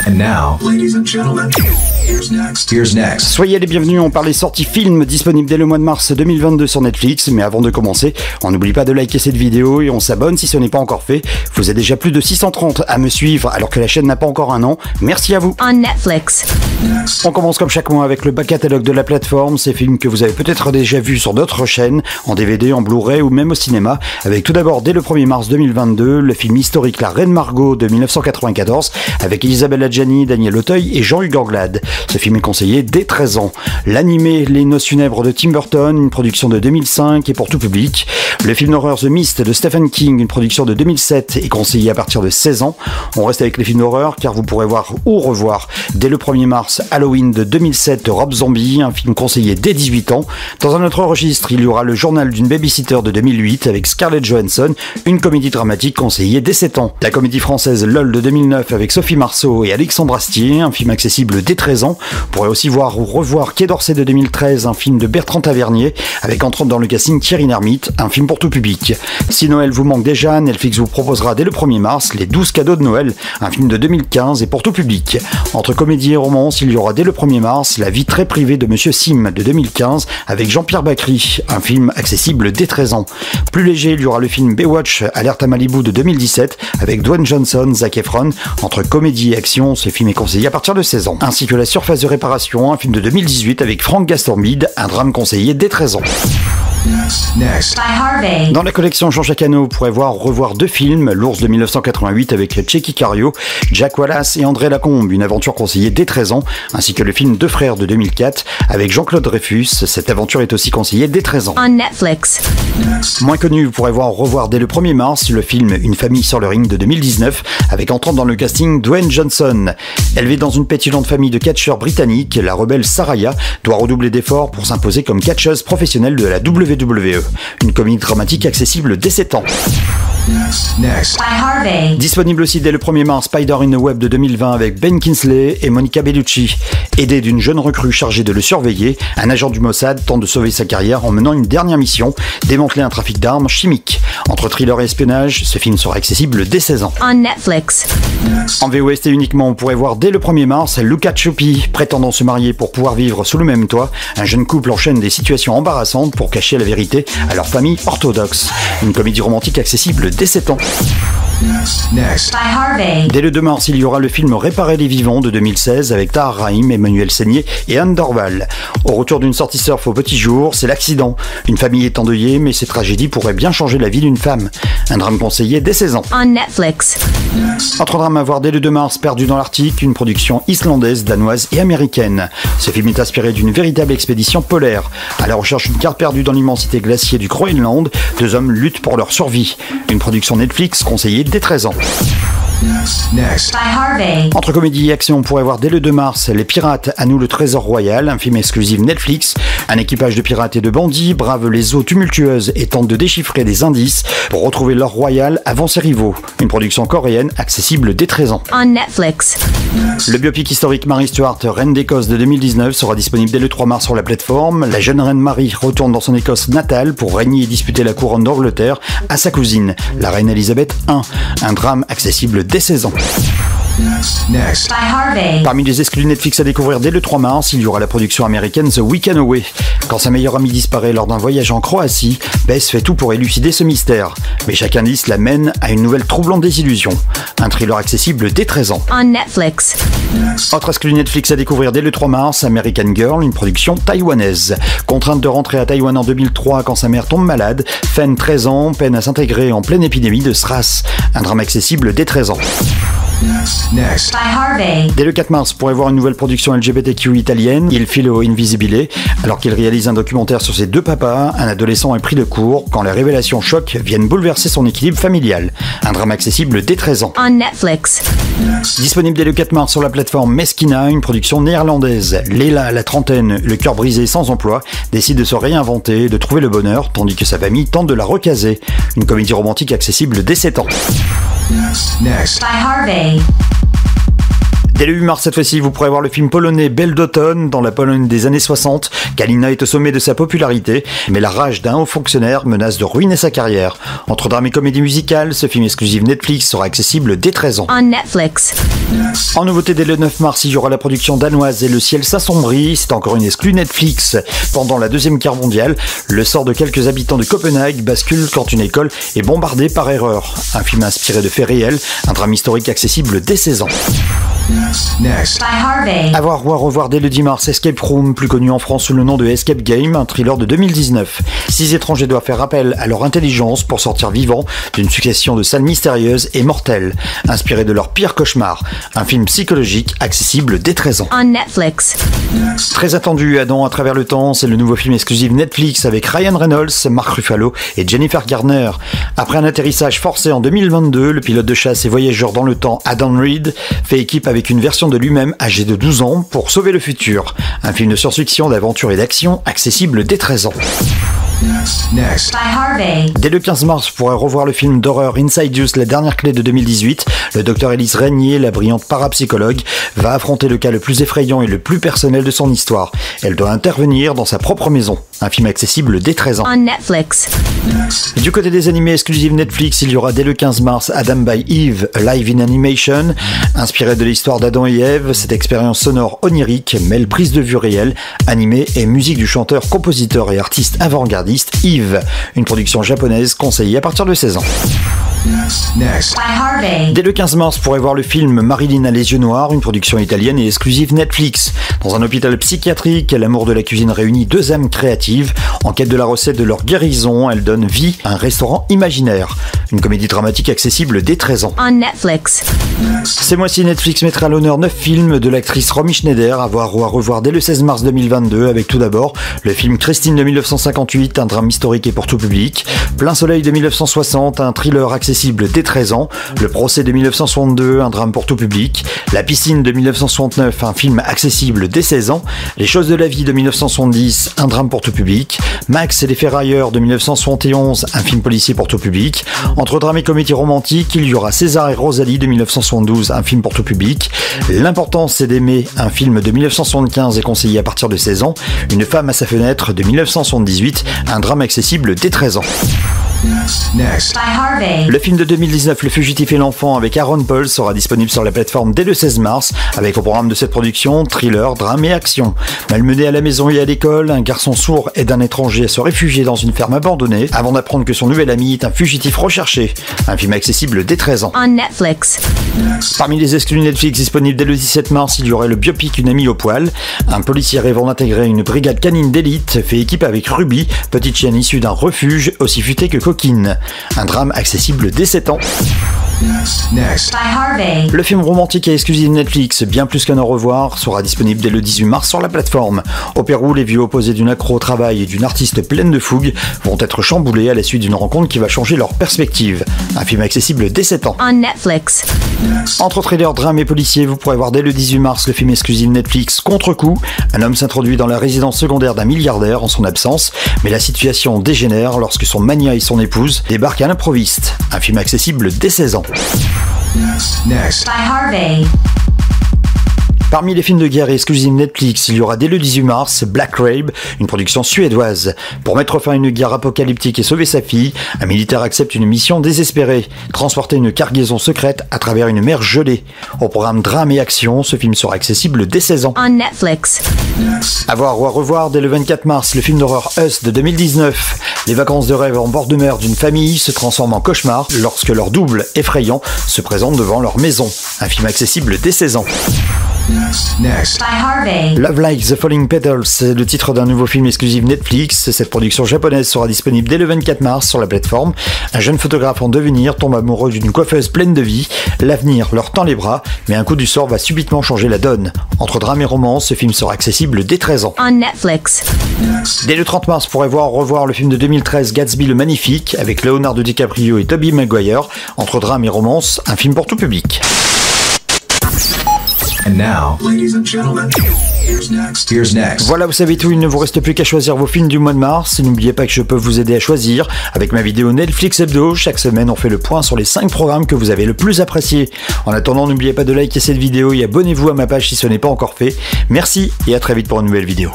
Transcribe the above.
And now, ladies and gentlemen, here's next. Soyez les bienvenus, on parle des sorties films disponibles dès le mois de mars 2022 sur Netflix. Mais avant de commencer, on n'oublie pas de liker cette vidéo et on s'abonne si ce n'est pas encore fait. Vous êtes déjà plus de 630 à me suivre alors que la chaîne n'a pas encore un an. Merci à vous. On Netflix. On commence comme chaque mois avec le back catalogue de la plateforme, ces films que vous avez peut-être déjà vus sur d'autres chaînes, en DVD, en Blu-ray ou même au cinéma, avec tout d'abord dès le 1er mars 2022, le film historique La Reine Margot de 1994, avec Isabelle Adjani, Daniel Auteuil et Jean-Hugues Anglade. Ce film est conseillé dès 13 ans. L'animé Les Noces funèbres de Tim Burton, une production de 2005 et pour tout public. Le film d'horreur The Mist de Stephen King, une production de 2007 et conseillé à partir de 16 ans. On reste avec les films d'horreur car vous pourrez voir ou revoir dès le 1er mars Halloween de 2007 de Rob Zombie, un film conseillé dès 18 ans. Dans un autre registre, il y aura Le Journal d'une babysitter de 2008 avec Scarlett Johansson, une comédie dramatique conseillée dès 7 ans. La comédie française LOL de 2009 avec Sophie Marceau et Alexandre Astier, un film accessible dès 13 ans. Vous pourrez aussi voir ou revoir Quai d'Orsay de 2013, un film de Bertrand Tavernier avec entre autres dans le casting Thierry Lhermitte, un film pour tout public. Si Noël vous manque déjà, Netflix vous proposera dès le 1er mars Les 12 cadeaux de Noël, un film de 2015 et pour tout public. Entre comédie et romance, il y aura dès le 1er mars La vie très privée de Monsieur Sim de 2015 avec Jean-Pierre Bacry, un film accessible dès 13 ans. Plus léger, il y aura le film Baywatch Alerte à Malibu de 2017 avec Dwayne Johnson, Zac Efron. Entre comédie et action, ce film est conseillé à partir de 16 ans. Ainsi que La surface de réparation, un film de 2018 avec Frank Gastambide, un drame conseillé dès 13 ans. Next. By Harvey. Dans la collection Jean-Jacques Hano, vous pourrez revoir deux films, L'Ours de 1988 avec Tchéky Karyo, Jack Wallace et André Lacombe, une aventure conseillée dès 13 ans, ainsi que le film Deux frères de 2004 avec Jean-Claude Dreyfus, cette aventure est aussi conseillée dès 13 ans. On Netflix. Moins connu, vous pourrez revoir dès le 1er mars le film Une famille sur le ring de 2019 avec entrant dans le casting Dwayne Johnson. Élevée dans une pétulante famille de catcheurs britanniques, la rebelle Saraya doit redoubler d'efforts pour s'imposer comme catcheuse professionnelle de la WWE. Une comédie dramatique accessible dès 7 ans. Next. By Harvey. Disponible aussi dès le 1er mars, Spider in the Web de 2020 avec Ben Kingsley et Monica Bellucci. Aidé d'une jeune recrue chargée de le surveiller, un agent du Mossad tente de sauver sa carrière en menant une dernière mission, démanteler un trafic d'armes chimiques. Entre thriller et espionnage, ce film sera accessible dès 16 ans. On Netflix. En VOST uniquement, on pourrait voir dès le 1er mars Luca Ciuppi, prétendant se marier pour pouvoir vivre sous le même toit. Un jeune couple enchaîne des situations embarrassantes pour cacher la vérité à leur famille orthodoxe. Une comédie romantique accessible dès 7 ans. Next. By Harvey. Dès le 2 mars, il y aura le film Réparer les vivants de 2016 avec Tahar Rahim, Emmanuel Seigné et Anne Dorval. Au retour d'une sortie surf au petit jour, c'est l'accident. Une famille est endeuillée, mais cette tragédie pourrait bien changer la vie d'une femme. Un drame conseillé dès 16 ans. On Netflix. Autre drame à voir dès le 2 mars, Perdu dans l'Arctique, une production islandaise, danoise et américaine. Ce film est inspiré d'une véritable expédition polaire. À la recherche d'une carte perdue dans l'immensité glaciaire du Groenland, deux hommes luttent pour leur survie. Une production Netflix conseillée dès 13 ans. Next. By Harvey. Entre comédie et action, on pourrait voir dès le 2 mars Les Pirates, à nous le trésor royal, un film exclusif Netflix. Un équipage de pirates et de bandits brave les eaux tumultueuses et tente de déchiffrer des indices pour retrouver l'or royal avant ses rivaux. Une production coréenne accessible dès 13 ans. On Netflix. Le biopic historique Mary Stuart, Reine d'Écosse de 2019, sera disponible dès le 3 mars sur la plateforme. La jeune reine Marie retourne dans son Écosse natale pour régner et disputer la couronne d'Angleterre à sa cousine, la reine Elisabeth I. Un drame accessible dès 16 ans. Next. By Harvey. Parmi les exclus Netflix à découvrir dès le 3 mars, il y aura la production américaine The Weekend Away. Quand sa meilleure amie disparaît lors d'un voyage en Croatie, Bess fait tout pour élucider ce mystère. Mais chaque indice la mène à une nouvelle troublante désillusion. Un thriller accessible dès 13 ans. On Netflix. Autre exclu Netflix à découvrir dès le 3 mars, American Girl, une production taïwanaise. Contrainte de rentrer à Taïwan en 2003 quand sa mère tombe malade, Fen, 13 ans, peine à s'intégrer en pleine épidémie de SRAS. Un drame accessible dès 13 ans. Next. By Harvey. Dès le 4 mars, vous pourrez voir une nouvelle production LGBTQ italienne, Il Filo Invisibile, alors qu'il réalise un documentaire sur ses deux papas, un adolescent est pris de court quand les révélations choc viennent bouleverser son équilibre familial. Un drame accessible dès 13 ans. On Netflix. Disponible dès le 4 mars sur la plateforme Meskina, une production néerlandaise. Léla, à la trentaine, le cœur brisé sans emploi, décide de se réinventer, de trouver le bonheur, tandis que sa famille tente de la recaser. Une comédie romantique accessible dès 7 ans. Next. By Harvey. Dès le 8 mars cette fois-ci, vous pourrez voir le film polonais Belle d'automne. Dans la Pologne des années 60, Kalina est au sommet de sa popularité, mais la rage d'un haut fonctionnaire menace de ruiner sa carrière. Entre drame et comédie musicale, ce film exclusif Netflix sera accessible dès 13 ans. On Netflix. En nouveauté, dès le 9 mars, il y aura la production danoise Et le ciel s'assombrit. C'est encore une exclue Netflix. Pendant la Deuxième Guerre mondiale, le sort de quelques habitants de Copenhague bascule quand une école est bombardée par erreur. Un film inspiré de faits réels, un drame historique accessible dès 16 ans. Next. By Harvey. À voir ou à revoir dès le 10 mars, Escape Room, plus connu en France sous le nom de Escape Game, un thriller de 2019. 6 étrangers doivent faire appel à leur intelligence pour sortir vivants d'une succession de salles mystérieuses et mortelles, inspirées de leur pire cauchemar. Un film psychologique accessible dès 13 ans. On Netflix. Très attendu, Adam à travers le temps, c'est le nouveau film exclusif Netflix avec Ryan Reynolds, Mark Ruffalo et Jennifer Garner. Après un atterrissage forcé en 2022, le pilote de chasse et voyageur dans le temps Adam Reed fait équipe avec une version de lui-même âgé de 12 ans pour sauver le futur. Un film de science-fiction, d'aventure et d'action accessible dès 13 ans. Next. By Harvey. Dès le 15 mars, vous pourrez revoir le film d'horreur Inside Use, la dernière clé de 2018. Le docteur Elise Régnier, la brillante parapsychologue, va affronter le cas le plus effrayant et le plus personnel de son histoire. Elle doit intervenir dans sa propre maison. Un film accessible dès 13 ans. On Netflix. Et du côté des animés exclusifs Netflix, il y aura dès le 15 mars Adam by Eve, Live in Animation. Inspiré de l'histoire d'Adam et Ève, cette expérience sonore onirique mêle prise de vue réelle, animée et musique du chanteur, compositeur et artiste avant-gardiste Yves. Une production japonaise conseillée à partir de 16 ans. Next. By Harvey. Dès le 15 mars, vous pourrez voir le film Marilyn a les yeux noirs, une production italienne et exclusive Netflix. Dans un hôpital psychiatrique, l'amour de la cuisine réunit deux âmes créatives. En quête de la recette de leur guérison, elles donnent vie à un restaurant imaginaire. Une comédie dramatique accessible dès 13 ans. On Netflix. Ces mois-ci, Netflix mettra à l'honneur 9 films de l'actrice Romy Schneider à voir ou à revoir dès le 16 mars 2022, avec tout d'abord le film Christine de 1958, un drame historique et pour tout public, Plein Soleil de 1960, un thriller accessible dès 13 ans, Le Procès de 1962, un drame pour tout public, La Piscine de 1969, un film accessible dès 16 ans, Les Choses de la vie de 1970, un drame pour tout public, Max et les Ferrailleurs de 1971, un film policier pour tout public. Entre drame et comédie romantique, il y aura César et Rosalie de 1972, un film pour tout public, L'important c'est d'aimer, un film de 1975 et conseillé à partir de 16 ans, Une femme à sa fenêtre de 1978, un drame accessible dès 13 ans. Next. By Harvey. Le film de 2019, Le Fugitif et l'Enfant, avec Aaron Paul, sera disponible sur la plateforme dès le 16 mars, avec au programme de cette production, thriller, drame et action. Malmené à la maison et à l'école, un garçon sourd aide un étranger à se réfugier dans une ferme abandonnée, avant d'apprendre que son nouvel ami est un fugitif recherché. Un film accessible dès 13 ans. On Netflix. Parmi les exclus Netflix disponibles dès le 17 mars, il y aurait le biopic Une amie au poil. Un policier rêvant d'intégrer une brigade canine d'élite fait équipe avec Ruby, petite chienne issue d'un refuge, aussi futée que coquine. Un drame accessible dès 7 ans. Next. By Harvey. Le film romantique et exclusif Netflix, Bien plus qu'un au revoir, sera disponible dès le 18 mars sur la plateforme. Au Pérou, les vieux opposés d'une accro au travail et d'une artiste pleine de fougue vont être chamboulés à la suite d'une rencontre qui va changer leur perspective. Un film accessible dès 7 ans. On Netflix. Entre thriller, drame et policier, vous pourrez voir dès le 18 mars le film exclusif Netflix Contre-coup. Un homme s'introduit dans la résidence secondaire d'un milliardaire en son absence, mais la situation dégénère lorsque son mania et son épouse débarquent à l'improviste. Un film accessible dès 16 ans. Next. By Harvey. Parmi les films de guerre et exclusifs Netflix, il y aura dès le 18 mars Black Rabe, une production suédoise. Pour mettre fin à une guerre apocalyptique et sauver sa fille, un militaire accepte une mission désespérée, transporter une cargaison secrète à travers une mer gelée. Au programme drame et action, ce film sera accessible dès 16 ans. On Netflix. À voir ou à revoir dès le 24 mars, le film d'horreur Us de 2019. Les vacances de rêve en bord de mer d'une famille se transforment en cauchemar lorsque leur double effrayant se présente devant leur maison. Un film accessible dès 16 ans. Next. By Harvey. Love Like the Falling Petals, c'est le titre d'un nouveau film exclusif Netflix. Cette production japonaise sera disponible dès le 24 mars sur la plateforme. Un jeune photographe en devenir tombe amoureux d'une coiffeuse pleine de vie. L'avenir leur tend les bras, mais un coup du sort va subitement changer la donne. Entre drame et romance, ce film sera accessible dès 13 ans. On Netflix. Dès le 30 mars, vous pourrez revoir le film de 2013 Gatsby le Magnifique avec Leonardo DiCaprio et Tobey Maguire. Entre drame et romance, un film pour tout public. And now, ladies and gentlemen, here's next. Here's next. Voilà, vous savez tout, il ne vous reste plus qu'à choisir vos films du mois de mars. N'oubliez pas que je peux vous aider à choisir avec ma vidéo Netflix Hebdo. Chaque semaine, on fait le point sur les 5 programmes que vous avez le plus appréciés. En attendant, n'oubliez pas de liker cette vidéo et abonnez-vous à ma page si ce n'est pas encore fait. Merci et à très vite pour une nouvelle vidéo.